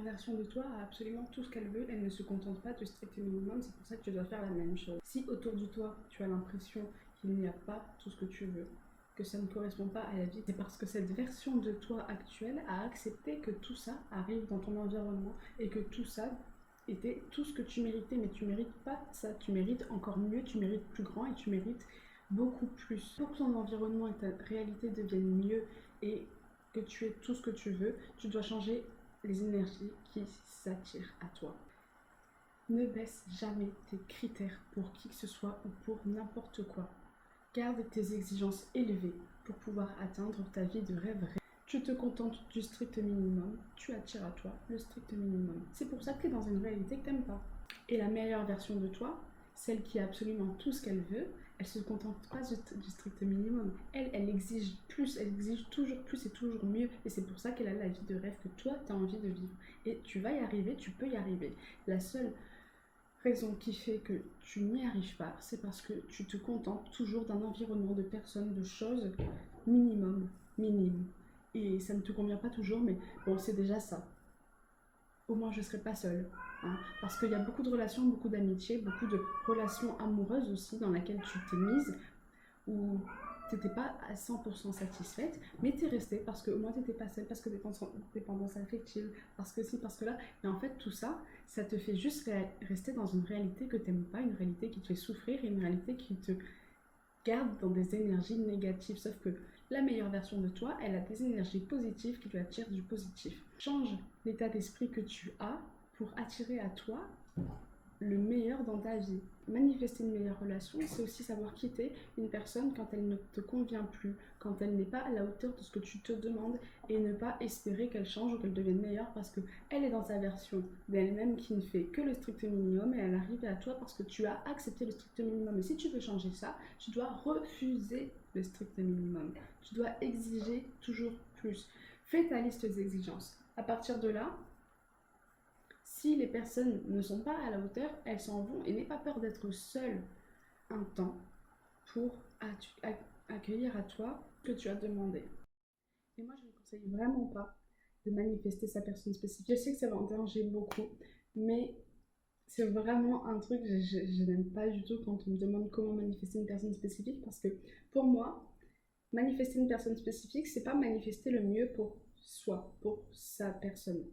La version de toi a absolument tout ce qu'elle veut, elle ne se contente pas du strict minimum, c'est pour ça que tu dois faire la même chose. Si autour de toi, tu as l'impression qu'il n'y a pas tout ce que tu veux, que ça ne correspond pas à la vie, c'est parce que cette version de toi actuelle a accepté que tout ça arrive dans ton environnement et que tout ça était tout ce que tu méritais, mais tu mérites pas ça, tu mérites encore mieux, tu mérites plus grand et tu mérites beaucoup plus. Pour que ton environnement et ta réalité deviennent mieux et que tu aies tout ce que tu veux, tu dois changer les énergies qui s'attirent à toi. Ne baisse jamais tes critères pour qui que ce soit ou pour n'importe quoi. Garde tes exigences élevées pour pouvoir atteindre ta vie de rêve. Tu te contentes du strict minimum, tu attires à toi le strict minimum. C'est pour ça que tu es dans une réalité que tu n'aimes pas. Et la meilleure version de toi, celle qui a absolument tout ce qu'elle veut, elle se contente pas du strict minimum. Elle exige plus, elle exige toujours plus et toujours mieux. Et c'est pour ça qu'elle a la vie de rêve que toi, tu as envie de vivre. Et tu vas y arriver, tu peux y arriver. La seule raison qui fait que tu n'y arrives pas, c'est parce que tu te contentes toujours d'un environnement de personnes, de choses minimes. Et ça ne te convient pas toujours, mais bon, c'est déjà ça. Au moins, je ne serai pas seule. Hein, parce qu'il y a beaucoup de relations, beaucoup d'amitiés, beaucoup de relations amoureuses aussi dans lesquelles tu t'es mise, où tu n'étais pas à 100% satisfaite, mais tu es restée parce que au moins tu n'étais pas seule, parce que dépendance affective, parce que si, parce que là. Et en fait, tout ça, ça te fait juste rester dans une réalité que tu n'aimes pas, une réalité qui te fait souffrir, et une réalité qui te garde dans des énergies négatives. Sauf que la meilleure version de toi, elle a des énergies positives qui te attirent du positif. Change l'état d'esprit que tu as pour attirer à toi le meilleur dans ta vie. Manifester une meilleure relation, c'est aussi savoir quitter une personne quand elle ne te convient plus, quand elle n'est pas à la hauteur de ce que tu te demandes, et ne pas espérer qu'elle change ou qu'elle devienne meilleure parce qu'elle est dans sa version d'elle-même qui ne fait que le strict minimum et elle arrive à toi parce que tu as accepté le strict minimum. Et si tu veux changer ça, tu dois refuser le strict minimum. Tu dois exiger toujours plus. Fais ta liste d'exigences. À partir de là, si les personnes ne sont pas à la hauteur, elles s'en vont et n'aie pas peur d'être seule un temps pour accueillir à toi ce que tu as demandé. Et moi, je ne conseille vraiment pas de manifester sa personne spécifique. Je sais que ça va en déranger beaucoup, mais c'est vraiment un truc que je n'aime pas du tout quand on me demande comment manifester une personne spécifique parce que pour moi, manifester une personne spécifique, c'est pas manifester le mieux pour soi, pour sa personne.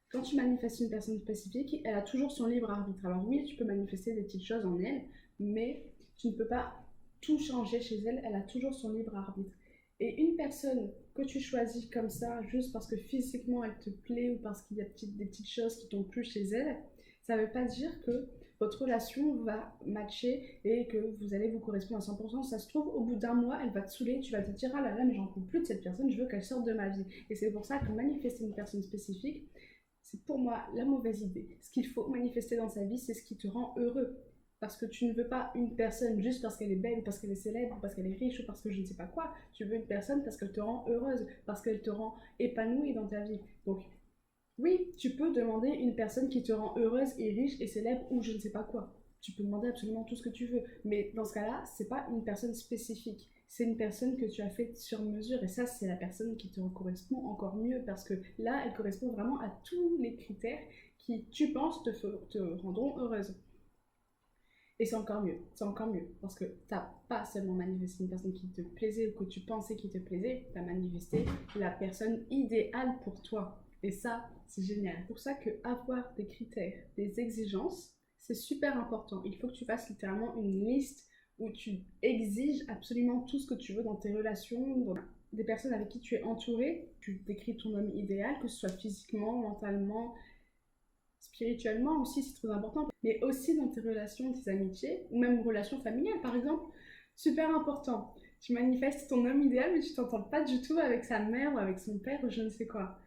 Quand tu manifestes une personne spécifique, elle a toujours son libre arbitre. Alors oui, tu peux manifester des petites choses en elle, mais tu ne peux pas tout changer chez elle. Elle a toujours son libre arbitre. Et une personne que tu choisis comme ça, juste parce que physiquement elle te plaît ou parce qu'il y a des petites choses qui t'ont plu chez elle, ça ne veut pas dire que votre relation va matcher et que vous allez vous correspondre à 100%. Ça se trouve, au bout d'un mois, elle va te saouler, tu vas te dire « Ah là là, mais j'en peux plus de cette personne, je veux qu'elle sorte de ma vie. » Et c'est pour ça que manifester une personne spécifique, c'est pour moi la mauvaise idée. Ce qu'il faut manifester dans sa vie, c'est ce qui te rend heureux. Parce que tu ne veux pas une personne juste parce qu'elle est belle, ou parce qu'elle est célèbre, ou parce qu'elle est riche, ou parce que je ne sais pas quoi. Tu veux une personne parce qu'elle te rend heureuse, parce qu'elle te rend épanouie dans ta vie. Donc, oui, tu peux demander une personne qui te rend heureuse et riche et célèbre, ou je ne sais pas quoi. Tu peux demander absolument tout ce que tu veux. Mais dans ce cas-là, c'est pas une personne spécifique. C'est une personne que tu as faite sur mesure. Et ça, c'est la personne qui te correspond encore mieux. Parce que là, elle correspond vraiment à tous les critères qui, tu penses, te rendront heureuse. Et c'est encore mieux. C'est encore mieux. Parce que tu n'as pas seulement manifesté une personne qui te plaisait ou que tu pensais qui te plaisait. Tu as manifesté la personne idéale pour toi. Et ça, c'est génial. C'est pour ça que avoir des critères, des exigences, c'est super important. Il faut que tu fasses littéralement une liste où tu exiges absolument tout ce que tu veux dans tes relations, dans des personnes avec qui tu es entouré. Tu décris ton homme idéal, que ce soit physiquement, mentalement, spirituellement aussi, c'est très important. Mais aussi dans tes relations, tes amitiés, ou même relations familiales, par exemple. Super important. Tu manifestes ton homme idéal, mais tu t'entends pas du tout avec sa mère ou avec son père ou je ne sais quoi.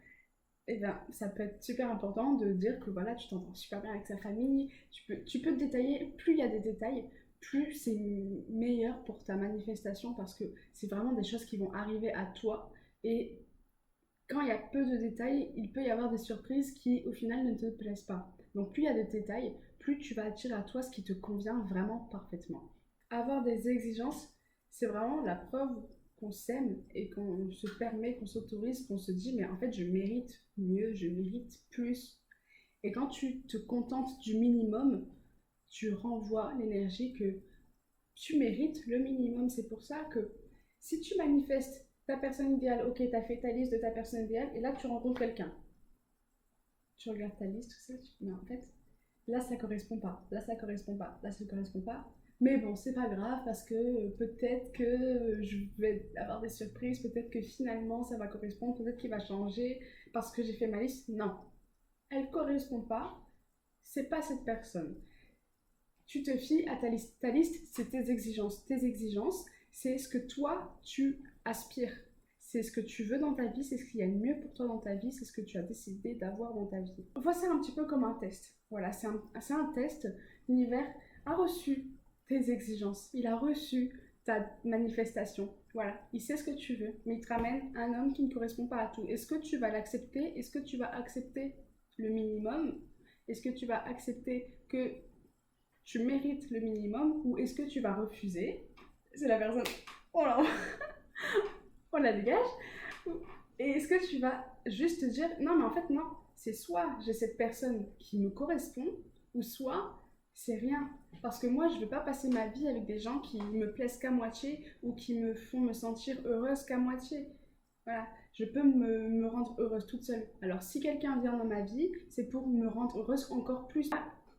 Eh bien, ça peut être super important de dire que voilà, tu t'entends super bien avec sa famille. Tu peux te détailler. Plus il y a des détails, plus c'est meilleur pour ta manifestation parce que c'est vraiment des choses qui vont arriver à toi. Et quand il y a peu de détails, il peut y avoir des surprises qui, au final, ne te plaisent pas. Donc, plus il y a de détails, plus tu vas attirer à toi ce qui te convient vraiment parfaitement. Avoir des exigences, c'est vraiment la preuve qu'on s'aime et qu'on se permet, qu'on s'autorise, qu'on se dit mais en fait je mérite mieux, je mérite plus. Et quand tu te contentes du minimum, tu renvoies l'énergie que tu mérites le minimum. C'est pour ça que si tu manifestes ta personne idéale, ok, tu as fait ta liste de ta personne idéale et là tu rencontres quelqu'un. Tu regardes ta liste, tout ça, mais en fait, là ça correspond pas, là ça correspond pas, là ça correspond pas. Mais bon, c'est pas grave parce que peut-être que je vais avoir des surprises, peut-être que finalement ça va correspondre, peut-être qu'il va changer parce que j'ai fait ma liste. Non, elle correspond pas, c'est pas cette personne. Tu te fies à ta liste. Ta liste, c'est tes exigences. Tes exigences, c'est ce que toi, tu aspires. C'est ce que tu veux dans ta vie, c'est ce qu'il y a de mieux pour toi dans ta vie, c'est ce que tu as décidé d'avoir dans ta vie. Vois ça un petit peu comme un test. Voilà, c'est un test. L'univers a reçu tes exigences. Il a reçu ta manifestation. Voilà, il sait ce que tu veux, mais il te ramène un homme qui ne correspond pas à tout. Est-ce que tu vas l'accepter? Est-ce que tu vas accepter le minimum? Est-ce que tu vas accepter que tu mérites le minimum ou est-ce que tu vas refuser? C'est la personne. Oh là, on la dégage. Et est-ce que tu vas juste te dire non, mais en fait, non, c'est soit j'ai cette personne qui me correspond ou soit c'est rien. Parce que moi, je ne veux pas passer ma vie avec des gens qui me plaisent qu'à moitié ou qui me font me sentir heureuse qu'à moitié. Voilà, je peux me rendre heureuse toute seule. Alors, si quelqu'un vient dans ma vie, c'est pour me rendre heureuse encore plus.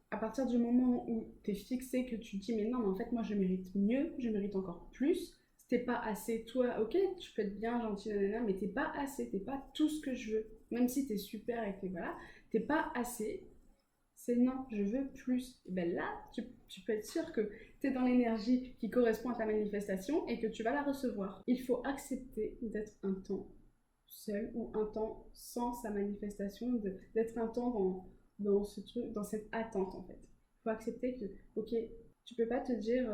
À partir du moment où tu es fixé, que tu te dis mais non, mais en fait, moi, je mérite mieux, je mérite encore plus. T'es pas assez, toi, ok, tu peux être bien gentil, nanana, mais t'es pas assez, t'es pas tout ce que je veux. Même si t'es super et que voilà, t'es pas assez. C'est non, je veux plus. Et ben là, tu peux être sûr que tu es dans l'énergie qui correspond à ta manifestation et que tu vas la recevoir. Il faut accepter d'être un temps seul ou un temps sans sa manifestation, d'être un temps dans ce truc, dans cette attente en fait. Il faut accepter que, ok, tu peux pas te dire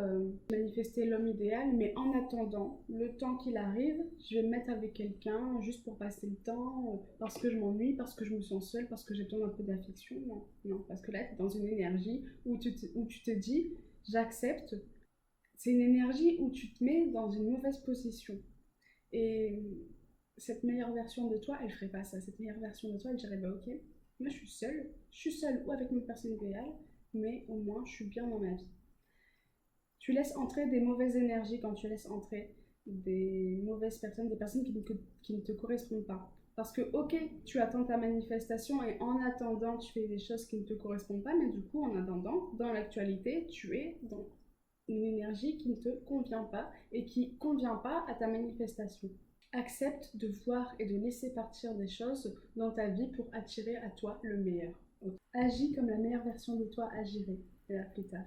manifester l'homme idéal, mais en attendant, le temps qu'il arrive, je vais me mettre avec quelqu'un juste pour passer le temps, parce que je m'ennuie, parce que je me sens seule, parce que j'ai besoin d'un peu d'affection. Non, non, parce que là, tu es dans une énergie où tu te dis, j'accepte. C'est une énergie où tu te mets dans une mauvaise position. Et cette meilleure version de toi, elle ferait pas ça. Cette meilleure version de toi, elle dirait, bah ok, moi je suis seule ou avec une personne idéale, mais au moins je suis bien dans ma vie. Tu laisses entrer des mauvaises énergies quand tu laisses entrer des mauvaises personnes, des personnes qui ne te correspondent pas. Parce que, ok, tu attends ta manifestation et en attendant, tu fais des choses qui ne te correspondent pas, mais du coup, en attendant, dans l'actualité, tu es dans une énergie qui ne te convient pas et qui ne convient pas à ta manifestation. Accepte de voir et de laisser partir des choses dans ta vie pour attirer à toi le meilleur. Agis comme la meilleure version de toi agirait. Et à plus tard.